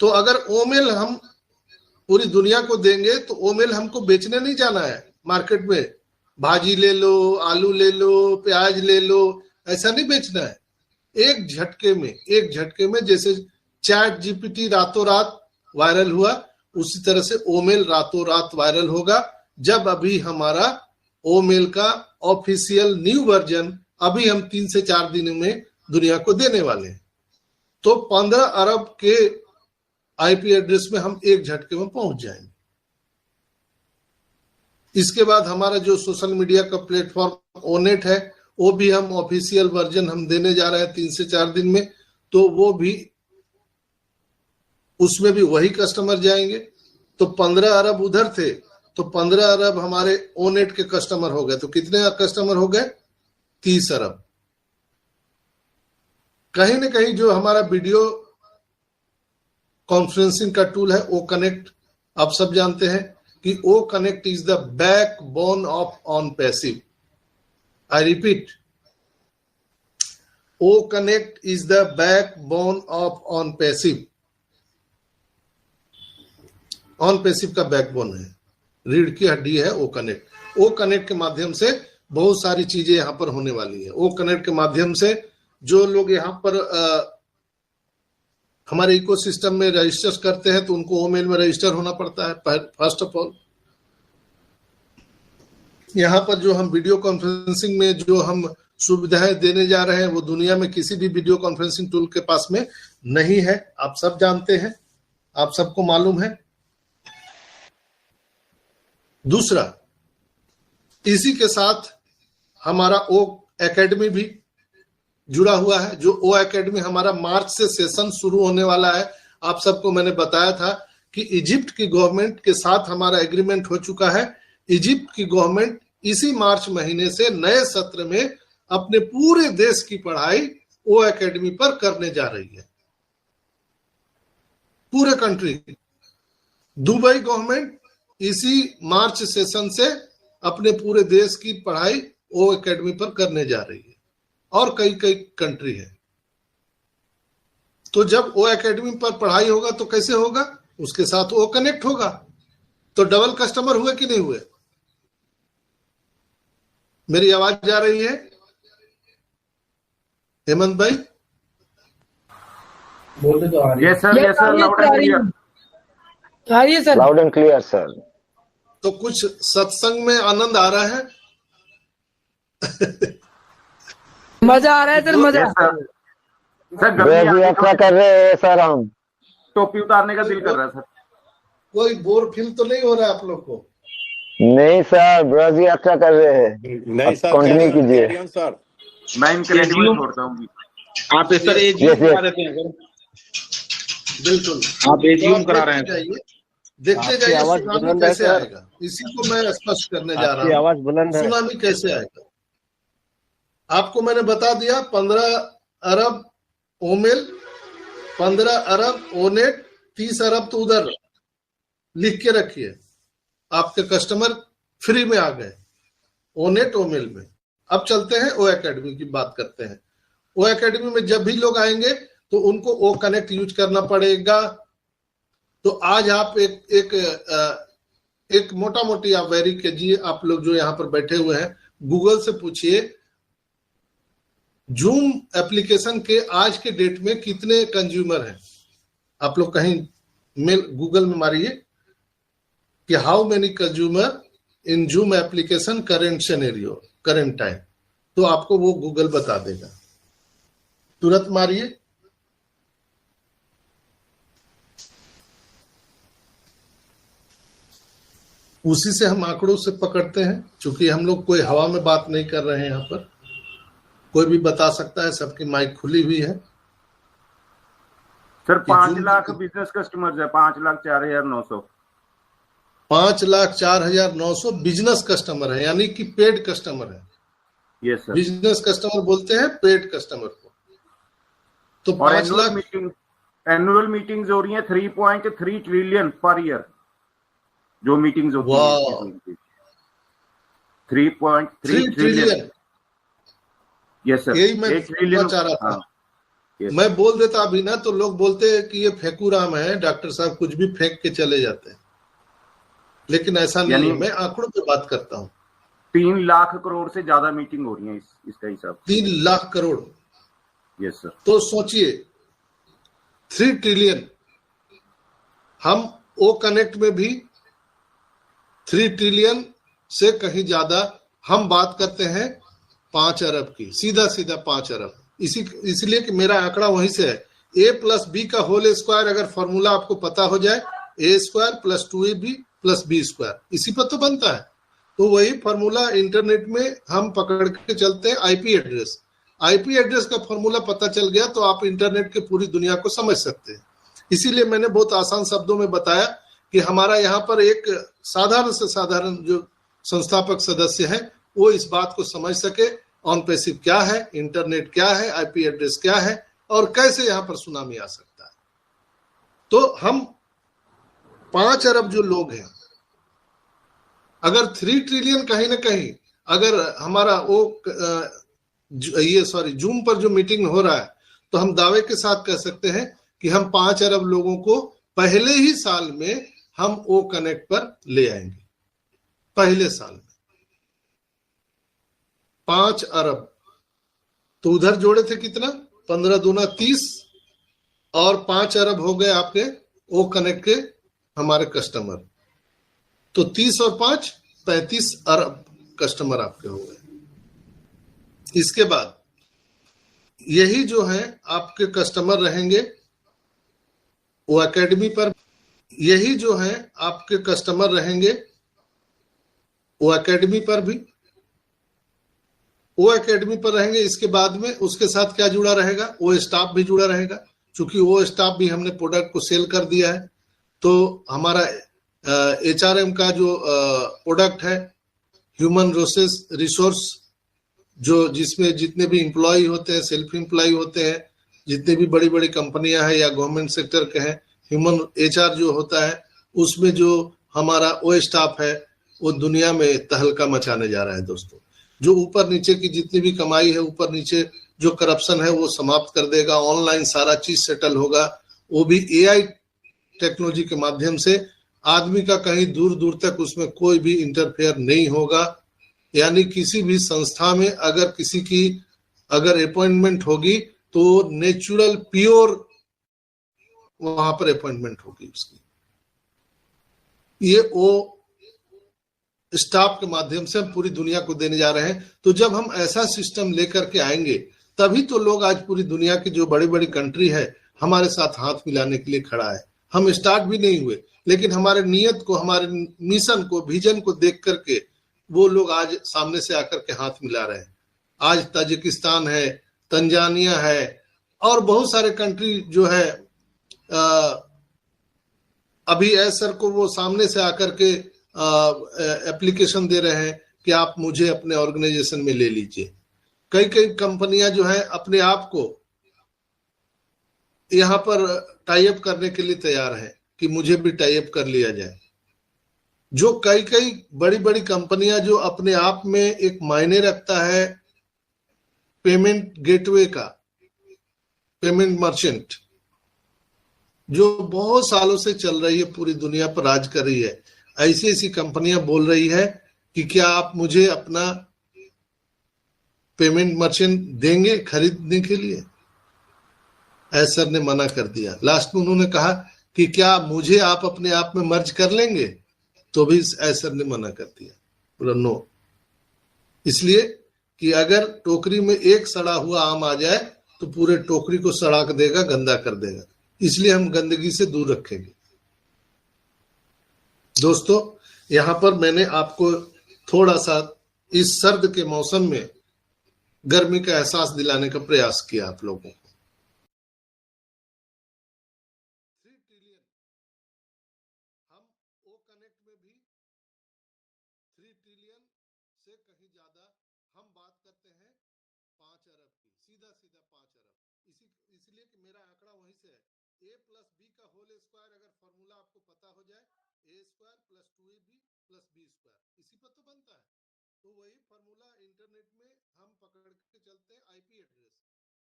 तो अगर ओमेल हम पूरी दुनिया को देंगे तो ओमेल हमको बेचने नहीं जाना है मार्केट में, भाजी ले लो, आलू ले लो, प्याज ले लो, ऐसा नहीं बेचना है। एक झटके में जैसे चैट जीपीटी रातों रात वायरल हुआ, उसी तरह से ओमेल रातों रात वायरल होगा। जब अभी हमारा ओमेल का ऑफिशियल न्यू वर्जन अभी हम 3 से 4 दिन में दुनिया को देने वाले हैं, तो 15 अरब के आईपी एड्रेस में हम एक झटके में पहुंच जाएंगे। इसके बाद हमारा जो सोशल मीडिया का प्लेटफॉर्म ओनेट है, वो भी हम ऑफिशियल वर्जन हम देने जा रहे हैं 3 से 4 दिन में, तो वो भी उसमें भी वही कस्टमर जाएंगे। तो 15 अरब उधर थे, तो 15 अरब हमारे ओनेट के कस्टमर हो गए। तो कितने कस्टमर हो गए? 30 अरब। कहीं ना कहीं जो हमारा वीडियो कॉन्फ्रेंसिंग का टूल है ओ कनेक्ट, आप सब जानते हैं कि O Connect is the backbone of OnPassive. I repeat, O Connect is the backbone of OnPassive. OnPassive का बैकबोन है, रीढ़ की हड्डी है ओ कनेक्ट। ओ कनेक्ट के माध्यम से बहुत सारी चीजें यहां पर होने वाली है। ओ कनेक्ट के माध्यम से जो लोग यहाँ पर हमारे इकोसिस्टम में रजिस्टर करते हैं तो उनको ओमेल में रजिस्टर होना पड़ता है। फर्स्ट ऑफ ऑल यहाँ पर जो हम वीडियो कॉन्फ्रेंसिंग में जो हम सुविधाएं देने जा रहे हैं वो दुनिया में किसी भी वीडियो कॉन्फ्रेंसिंग टूल के पास में नहीं है। आप सब जानते हैं, आप सबको मालूम है। दूसरा, इसी के साथ हमारा ओ एकेडमी भी जुड़ा हुआ है। जो ओ एकेडमी हमारा मार्च से सेशन शुरू होने वाला है। आप सबको मैंने बताया था कि इजिप्ट की गवर्नमेंट के साथ हमारा एग्रीमेंट हो चुका है। इजिप्ट की गवर्नमेंट इसी मार्च महीने से नए सत्र में अपने पूरे देश की पढ़ाई ओ एकेडमी पर करने जा रही है, पूरे कंट्री। दुबई गवर्नमेंट इसी मार्च सेशन से अपने पूरे देश की पढ़ाई ओ एकेडमी पर करने जा रही है, और कई कंट्री है। तो जब ओ एकेडमी पर पढ़ाई होगा तो कैसे होगा? उसके साथ ओ कनेक्ट होगा। तो डबल कस्टमर हुए कि नहीं हुए? मेरी आवाज जा रही है हेमंत भाई? बोलते तो आ रही है। Yes sir, yes sir, loud and clear आ रही है sir, loud and clear sir. तो कुछ सत्संग में आनंद आ रहा है? मजा आ रहा है सर, मजा। सर यात्रा कर रहे हैं सर, हम टोपी उतारने का दिल कर रहा है सर। कोई बोर फील तो नहीं हो रहा है आप लोग को? नहीं सर, ब्रज यात्रा कर रहे हैं। नहीं सर, कंटिन्यू कीजिए सर। मैं इनक्रेडिबल छोड़ता हूँ। आप सर एजीएम करा देते हैं सर। बिल्कुल, आप एजीएम करा रहे हैं। देखते जाइए सुनामी कैसे आएगा। इसी को मैं स्पष्ट करने जा रहा हूँ। आवाज बुलंद है। सुनामी कैसे आएगा आपको मैंने बता दिया। 15 अरब ओमेल, 15 अरब ओनेट, 30 अरब तो उधर लिख के रखिए। आपके कस्टमर फ्री में आ गए ओनेट ओमेल में। अब चलते हैं ओ एकेडमी की बात करते हैं। ओ एकेडमी में जब भी लोग आएंगे तो उनको ओ कनेक्ट यूज करना पड़ेगा। तो आज आप एक मोटा मोटी आप वेरी कीजिए। आप लोग जो यहाँ पर बैठे हुए हैं, गूगल से पूछिए जूम एप्लीकेशन के आज के डेट में कितने कंज्यूमर हैं। आप लोग कहीं गूगल में मारिए कि how many consumer in zoom application current scenario, current time, तो आपको वो गूगल बता देगा। तुरंत मारिए। उसी से हम आंकड़ों से पकड़ते हैं। चूंकि हम लोग कोई हवा में बात नहीं कर रहे हैं, यहाँ पर कोई भी बता सकता है, सबकी माइक खुली हुई है। सर 5 लाख बिजनेस कस्टमर्स है, 5,04,900। 5,04,900 बिजनेस कस्टमर है, यानी कि पेड कस्टमर है। Yes sir. बिजनेस कस्टमर बोलते हैं पेड कस्टमर को। तो 5 लाख एनुअल मीटिंग्स हो रही है 3.3 ट्रिलियन पर ईयर। जो मीटिंग्स होती है 3.3 ट्रिलियन। यस सर, यही मैं चाह रहा था। Yes. मैं बोल देता अभी ना तो लोग बोलते हैं कि ये फेंकूराम है, डॉक्टर साहब कुछ भी फेंक के चले जाते हैं, लेकिन ऐसा नहीं है। मैं आंकड़ों पे बात करता हूँ। 3 लाख करोड़ से ज्यादा मीटिंग हो रही है इसका हिसाब 3 लाख करोड़। Yes sir. तो सोचिए 3 ट्रिलियन, हम ओ कनेक्ट में भी 3 ट्रिलियन से कहीं ज्यादा हम बात करते हैं 5 अरब की, सीधा सीधा 5 अरब। इसलिए कि मेरा आंकड़ा वहीं से है। a प्लस बी का होल स्क्वायर अगर फॉर्मूला आपको पता हो जाए, a square plus 2ab plus B square, इसी पर तो बनता है। तो वही फॉर्मूला इंटरनेट में हम पकड़ के चलते हैं। आईपी एड्रेस का फॉर्मूला पता चल गया तो आप इंटरनेट के पूरी दुनिया को समझ सकते हैं। इसीलिए मैंने बहुत आसान शब्दों में बताया कि हमारा यहाँ पर एक साधारण से साधारण जो संस्थापक सदस्य है वो इस बात को समझ सके ऑन पैसिव क्या है, इंटरनेट क्या है, आईपी एड्रेस क्या है और कैसे यहाँ पर सुनामी आ सकता है। तो हम 5 अरब जो लोग हैं, अगर 3 ट्रिलियन कहीं ना कहीं अगर हमारा वो जूम पर जो मीटिंग हो रहा है तो हम दावे के साथ कह सकते हैं कि हम 5 अरब लोगों को पहले ही साल में हम ओ कनेक्ट पर ले आएंगे। पहले साल में 5 अरब। तो उधर जोड़े थे कितना, 15 दूना 30 और 5 अरब हो गए आपके ओ कनेक्ट के हमारे कस्टमर। तो 30 और 5 35 अरब कस्टमर आपके हो गए। इसके बाद यही जो है आपके कस्टमर रहेंगे वो एकेडमी पर, यही जो है आपके कस्टमर रहेंगे वो एकेडमी पर भी, वो एकेडमी पर रहेंगे। इसके बाद में उसके साथ क्या जुड़ा रहेगा, वो स्टाफ भी जुड़ा रहेगा। क्योंकि वो स्टाफ भी हमने प्रोडक्ट को सेल कर दिया है तो हमारा एचआरएम का जो प्रोडक्ट है, ह्यूमन रिसोर्स, जो जिसमें जितने भी एम्प्लॉय होते हैं, सेल्फ एम्प्लॉय होते हैं, जितने भी बड़ी बड़ी कंपनियां हैं या गवर्नमेंट सेक्टर के हैं, ह्यूमन एचआर जो होता है उसमें जो हमारा वो स्टाफ है वो दुनिया में तहलका मचाने जा रहा है दोस्तों। जो ऊपर नीचे की जितनी भी कमाई है, ऊपर नीचे जो करप्शन है वो समाप्त कर देगा। ऑनलाइन सारा चीज सेटल होगा, वो भी एआई टेक्नोलॉजी के माध्यम से। आदमी का कहीं दूर दूर तक उसमें कोई भी इंटरफेयर नहीं होगा। यानी किसी भी संस्था में अगर किसी की अगर अपॉइंटमेंट होगी तो नेचुरल प्योर वहां पर अपॉइंटमेंट होगी उसकी। ये वो स्टाफ के माध्यम से हम पूरी दुनिया को देने जा रहे हैं। तो जब हम ऐसा सिस्टम लेकर के आएंगे तभी तो लोग आज पूरी दुनिया की जो बड़ी बड़ी कंट्री है हमारे साथ हाथ मिलाने के लिए खड़ा है। हम स्टार्ट भी नहीं हुए लेकिन हमारे नियत को, हमारे मिशन को, विजन को देख करके वो लोग आज सामने से आकर के हाथ मिला रहे हैं। आज ताजिकिस्तान है, तंजानिया है और बहुत सारे कंट्री जो है अभी ऐसर को वो सामने से आकर के एप्लीकेशन दे रहे हैं कि आप मुझे अपने ऑर्गेनाइजेशन में ले लीजिए। कई कई कंपनियां जो है अपने आप को यहाँ पर टाई अप करने के लिए तैयार है कि मुझे भी टाई अप कर लिया जाए। जो कई कई बड़ी बड़ी कंपनियां जो अपने आप में एक मायने रखता है पेमेंट गेटवे का, पेमेंट मर्चेंट, जो बहुत सालों से चल रही है, पूरी दुनिया पर राज कर रही है। ऐसी ऐसी कंपनियां बोल रही है कि क्या आप मुझे अपना पेमेंट मर्चेंट देंगे खरीदने के लिए। एसर ने मना कर दिया। लास्ट में उन्होंने कहा कि क्या मुझे आप अपने आप में मर्ज कर लेंगे, तो भी एसर ने मना कर दिया, बोला नो। इसलिए कि अगर टोकरी में एक सड़ा हुआ आम आ जाए तो पूरे टोकरी को सड़ा देगा, गंदा कर देगा। इसलिए हम गंदगी से दूर रखेंगे। दोस्तों यहां पर मैंने आपको थोड़ा सा इस सर्द के मौसम में गर्मी का एहसास दिलाने का प्रयास किया आप लोगों को। 3 ट्रिलियन हम ओ कनेक्ट में भी 3 ट्रिलियन से कहीं ज्यादा हम बात करते हैं 5 अरब की, सीधा सीधा 5 अरब। इसलिए कि मेरा आंकड़ा वहीं से है। a प्लस बी का होल स्क्वायर अगर फॉर्मूला आपको पता हो जाए, a square plus 2ab plus B square, इसी पर तो बनता है। तो वही फॉर्मूला इंटरनेट में हम पकड़ के चलते हैं। आईपी एड्रेस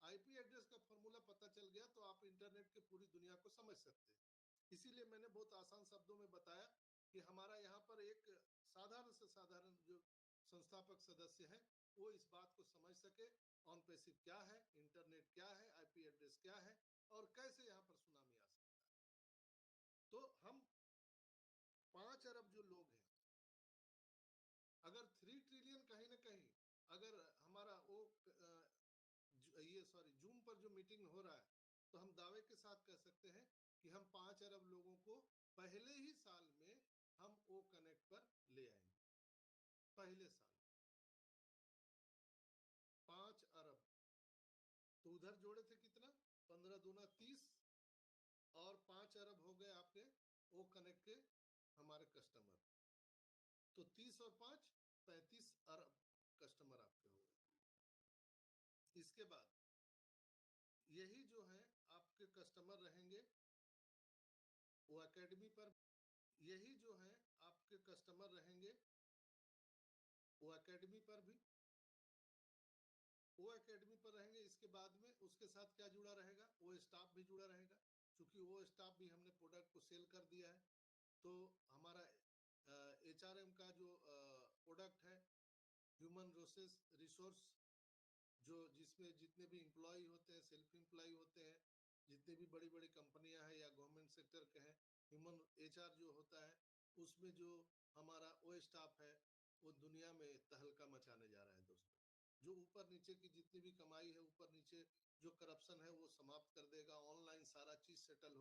आईपी एड्रेस का फॉर्मूला पता चल गया तो आप इंटरनेट की पूरी दुनिया को समझ सकते हैं। इसीलिए मैंने बहुत आसान शब्दों में बताया कि हमारा यहाँ पर एक साधारण से साधारण जो संस्थापक सदस्य है वो इस बात को समझ सके ऑन पैसिव क्या है, इंटरनेट क्या है, आईपी एड्रेस क्या है और कैसे यहाँ पर सुनामी आ सकता है। तो हम 5 अरब जो लोग हैं, अगर 3 ट्रिलियन कहीं ना कहीं अगर हमारा वो जूम पर जो मीटिंग हो रहा है तो हम दावे के साथ कह सकते हैं कि हम 5 अरब लोगों को पहले ही साल में हम ओ कनेक्ट पर ले आएंगे। पहले साल 5 अरब तो उधर जोड़े थे कितना, 15 दूना 30 और 5 अरब हो गए आपके ओ कनेक्ट के हमारे कस्टमर। तो 30 और 5 35 अरब कस्टमर आपके हो गए। इसके बाद यही जो है आपके कस्टमर रहेंगे वो एकेडमी पर, यही जो है आपके कस्टमर रहेंगे वो एकेडमी पर भी, वो एकेडमी पर रहेंगे। इसके बाद में उसके साथ क्या जुड़ा रहेगा, वो स्टाफ भी जुड़ा रहेगा, क्योंकि वो स्टाफ भी हमने प्रोडक्ट को सेल कर दिया है। तो हमारा एचआरएम का जो प्रोडक्ट है ह्यूमन रिसोर्स, जो जिसमें जितने भी एम्प्लॉय होते हैं, सेल्फ एम्प्लॉय होते हैं, जितने भी बड़ी बड़ी कंपनियां हैं या गवर्नमेंट सेक्टर के हैं, ह्यूमन एचआर जो होता है उसमें जो हमारा वो स्टाफ है वो दुनिया में तहलका मचाने जा रहा है दोस्तों। जो ऊपर नीचे की जितनी भी कमाई है, ऊपर नीचे जो करप्शन है वो समाप्त कर देगा। ऑनलाइन सारा चीज सेटल